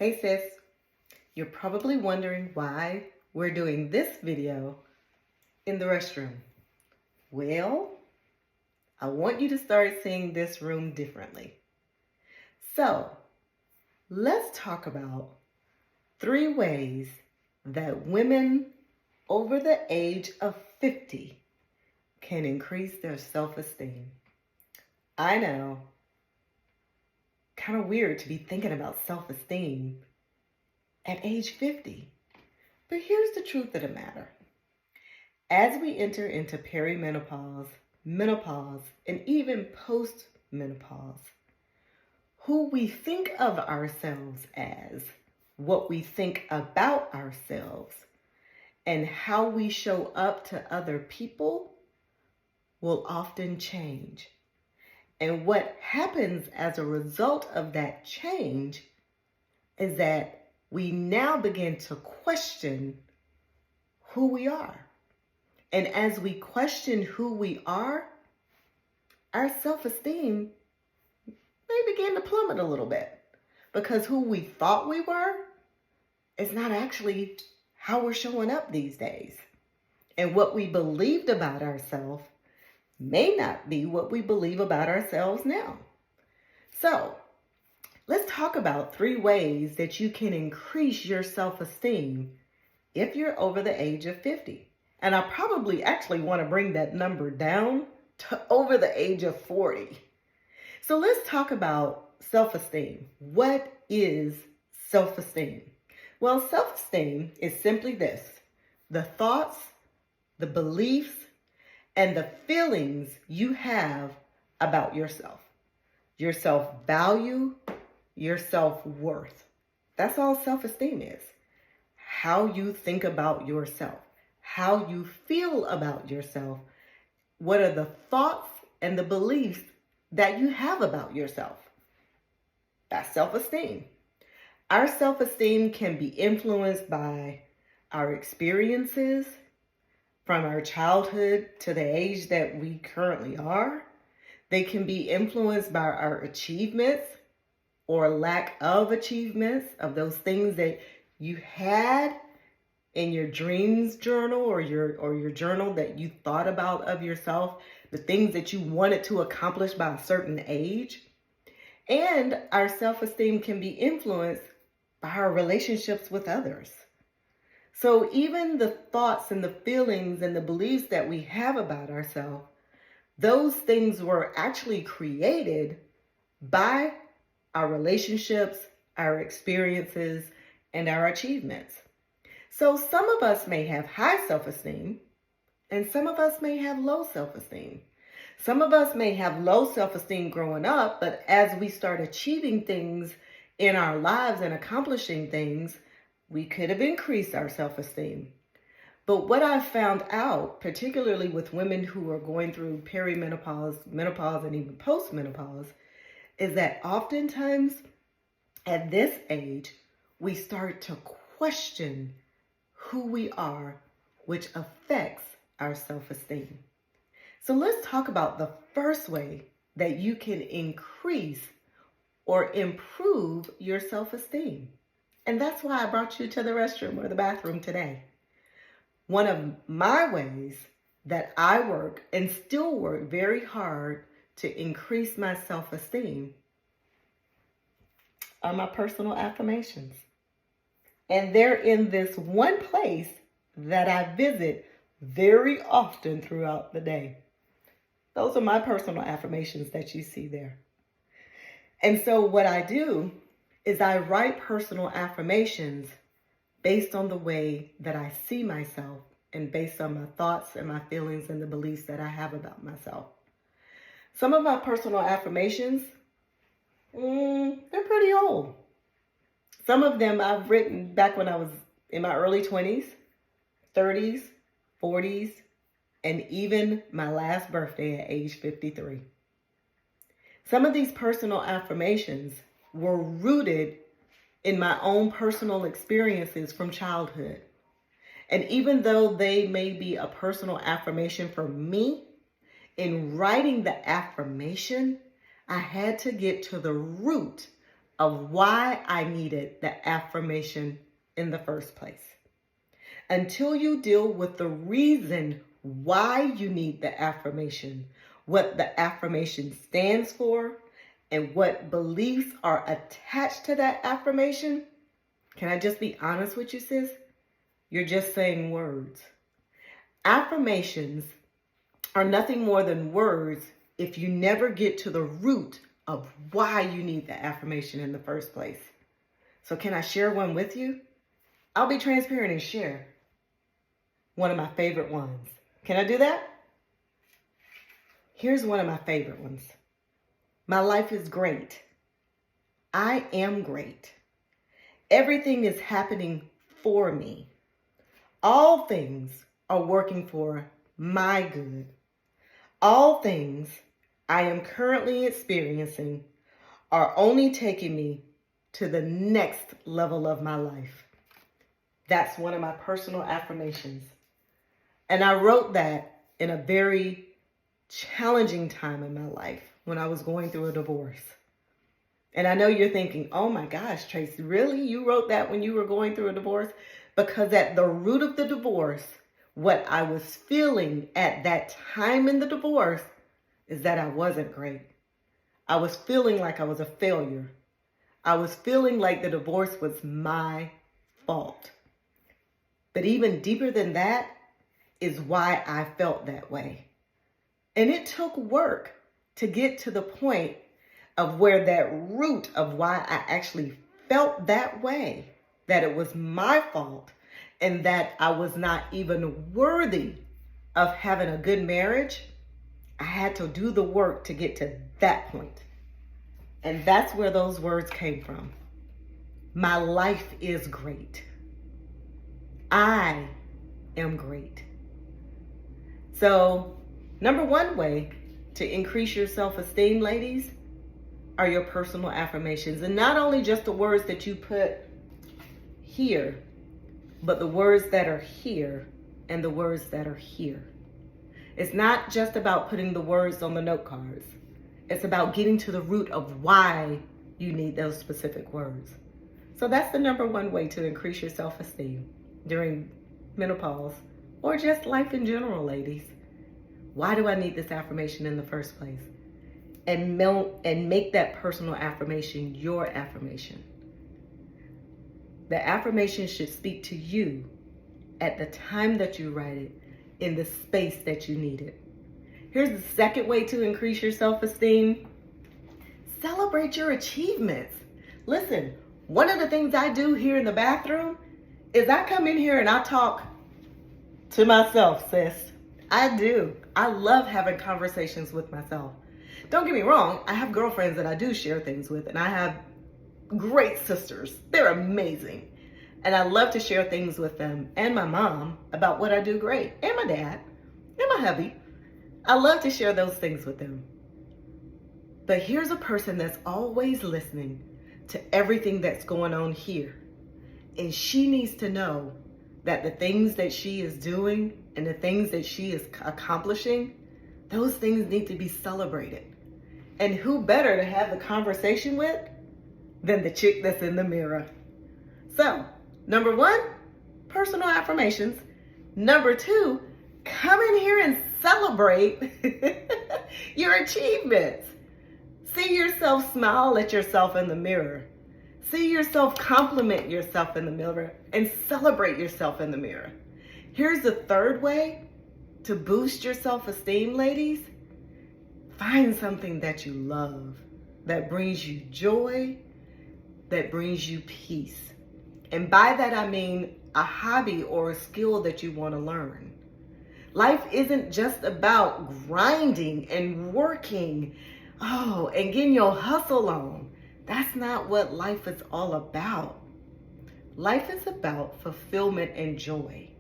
Hey sis, you're probably wondering why we're doing this video in the restroom. Well, I want you to start seeing this room differently. So, let's talk about 3 ways that women over the age of 50 can increase their self-esteem. I know, kind of weird to be thinking about self-esteem at age 50. But here's the truth of the matter. As we enter into perimenopause, menopause, and even post-menopause, who we think of ourselves as, what we think about ourselves, and how we show up to other people will often change. And what happens as a result of that change is that we now begin to question who we are. And as we question who we are, our self-esteem may begin to plummet a little bit, because who we thought we were is not actually how we're showing up these days. And what we believed about ourselves may not be what we believe about ourselves now. So, let's talk about 3 ways that you can increase your self-esteem if you're over the age of 50. And I probably actually want to bring that number down to over the age of 40. So let's talk about self-esteem. What is self-esteem? Well, self-esteem is simply this: the thoughts, the beliefs, and the feelings you have about yourself. Your self-value, your self-worth. That's all self-esteem is. How you think about yourself, how you feel about yourself, what are the thoughts and the beliefs that you have about yourself. That's self-esteem. Our self-esteem can be influenced by our experiences from our childhood to the age that we currently are. They can be influenced by our achievements or lack of achievements, of those things that you had in your dreams journal or your journal that you thought about of yourself, the things that you wanted to accomplish by a certain age. And our self-esteem can be influenced by our relationships with others. So even the thoughts and the feelings and the beliefs that we have about ourselves, those things were actually created by our relationships, our experiences, and our achievements. So some of us may have high self-esteem, and some of us may have low self-esteem. Some of us may have low self-esteem growing up, but as we start achieving things in our lives and accomplishing things, we could have increased our self-esteem. But what I've found out, particularly with women who are going through perimenopause, menopause, and even postmenopause, is that oftentimes at this age, we start to question who we are, which affects our self-esteem. So let's talk about the first way that you can increase or improve your self-esteem. And that's why I brought you to the restroom or the bathroom today. One of my ways that I work and still work very hard to increase my self-esteem are my personal affirmations. And they're in this one place that I visit very often throughout the day. Those are my personal affirmations that you see there. And so what I do is I write personal affirmations based on the way that I see myself and based on my thoughts and my feelings and the beliefs that I have about myself. Some of my personal affirmations, they're pretty old. Some of them I've written back when I was in my early 20s, 30s, 40s, and even my last birthday at age 53. Some of these personal affirmations were rooted in my own personal experiences from childhood. And even though they may be a personal affirmation for me, in writing the affirmation, I had to get to the root of why I needed the affirmation in the first place. Until you deal with the reason why you need the affirmation, what the affirmation stands for, and what beliefs are attached to that affirmation, can I just be honest with you, sis? You're just saying words. Affirmations are nothing more than words if you never get to the root of why you need the affirmation in the first place. So can I share one with you? I'll be transparent and share one of my favorite ones. Can I do that? Here's one of my favorite ones. My life is great. I am great. Everything is happening for me. All things are working for my good. All things I am currently experiencing are only taking me to the next level of my life. That's one of my personal affirmations. And I wrote that in a very challenging time in my life when I was going through a divorce. And I know you're thinking, oh my gosh, Tracy, really? You wrote that when you were going through a divorce? Because at the root of the divorce, what I was feeling at that time in the divorce is that I wasn't great. I was feeling like I was a failure. I was feeling like the divorce was my fault. But even deeper than that is why I felt that way. And it took work to get to the point of where that root of why I actually felt that way, that it was my fault and that I was not even worthy of having a good marriage. I had to do the work to get to that point. And that's where those words came from. My life is great. I am great. So, number one way to increase your self-esteem, ladies, are your personal affirmations. And not only just the words that you put here, but the words that are here and the words that are here. It's not just about putting the words on the note cards. It's about getting to the root of why you need those specific words. So that's the number one way to increase your self-esteem during menopause or just life in general, ladies. Why do I need this affirmation in the first place? And make that personal affirmation your affirmation. The affirmation should speak to you at the time that you write it, in the space that you need it. Here's the second way to increase your self-esteem. Celebrate your achievements. Listen, one of the things I do here in the bathroom is I come in here and I talk to myself, sis. I do. I love having conversations with myself. Don't get me wrong, I have girlfriends that I do share things with, and I have great sisters. They're amazing. And I love to share things with them and my mom about what I do great, and my dad, and my hubby. I love to share those things with them. But here's a person that's always listening to everything that's going on here. And she needs to know that the things that she is doing and the things that she is accomplishing, those things need to be celebrated. And who better to have the conversation with than the chick that's in the mirror? So, number one, personal affirmations. Number two, come in here and celebrate your achievements. See yourself smile at yourself in the mirror. See yourself compliment yourself in the mirror and celebrate yourself in the mirror. Here's the third way to boost your self-esteem, ladies. Find something that you love, that brings you joy, that brings you peace. And by that I mean a hobby or a skill that you want to learn. Life isn't just about grinding and working, and getting your hustle on. That's not what life is all about. Life is about fulfillment and joy.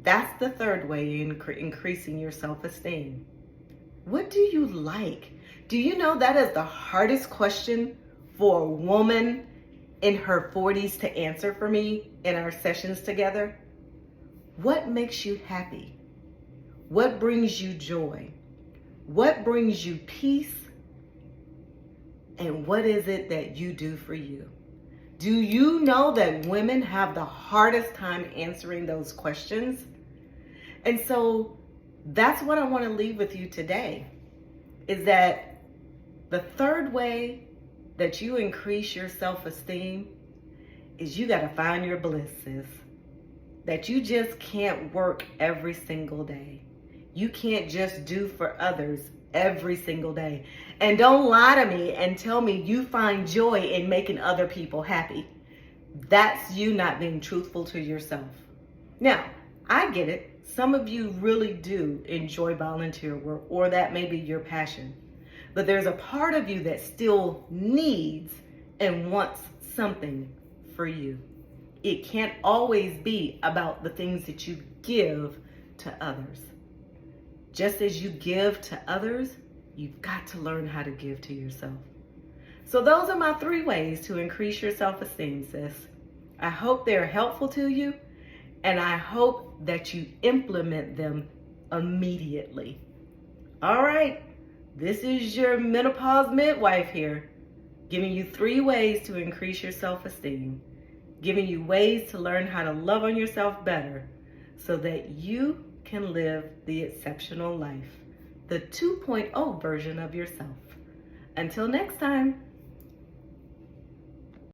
That's the third way in increasing your self-esteem. What do you like? Do you know that is the hardest question for a woman in her 40s to answer for me in our sessions together? What makes you happy? What brings you joy? What brings you peace? And what is it that you do for you? Do you know that women have the hardest time answering those questions? And so that's what I want to leave with you today, is that the third way that you increase your self-esteem is you got to find your bliss, sis. That you just can't work every single day. You can't just do for others every single day. And don't lie to me and tell me you find joy in making other people happy. That's you not being truthful to yourself. Now, I get it. Some of you really do enjoy volunteer work, or that may be your passion. But there's a part of you that still needs and wants something for you. It can't always be about the things that you give to others. Just as you give to others, you've got to learn how to give to yourself. So those are my 3 ways to increase your self-esteem, sis. I hope they're helpful to you, and I hope that you implement them immediately. All right, this is your menopause midwife here, giving you 3 ways to increase your self-esteem, giving you ways to learn how to love on yourself better so that you can live the exceptional life, the 2.0 version of yourself. Until next time.